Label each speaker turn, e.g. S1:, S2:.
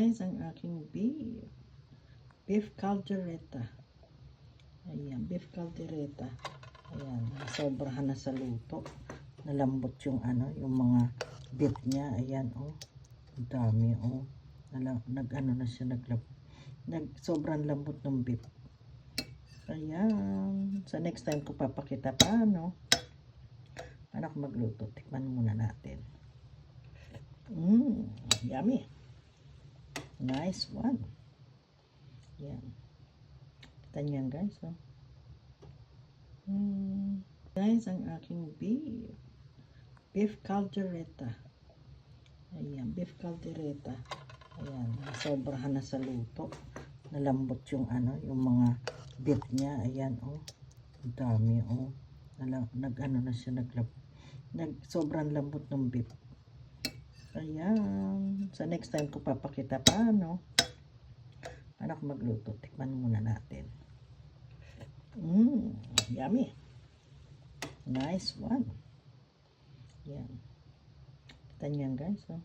S1: Guys, ang aking beef caldereta. Ayan, beef caldereta. Ayan, sobrahan na sa luto. Nalambot yung yung mga beef niya. Ayan, oh. Ang dami, oh. Nag-ano na siya, sobrang lambot ng beef. Ayan. Sa next time ko papakita paano ako magluto. Tikman muna natin. Yummy. Nice one. Yan. Kita niyan guys, oh. Guys, ang aking beef caldereta. Ayan, beef caldereta. Ayan, sobrahan na sa luto. Nalambot yung yung mga beef niya. Ayan, oh. Ang dami, oh. Nag-ano na siya, sobrang lambot ng beef. Ayan. Sa next time ko papakita paano ako magluto. Tikman muna natin. Yummy. Nice one. Yan. Kita niyan guys, oh.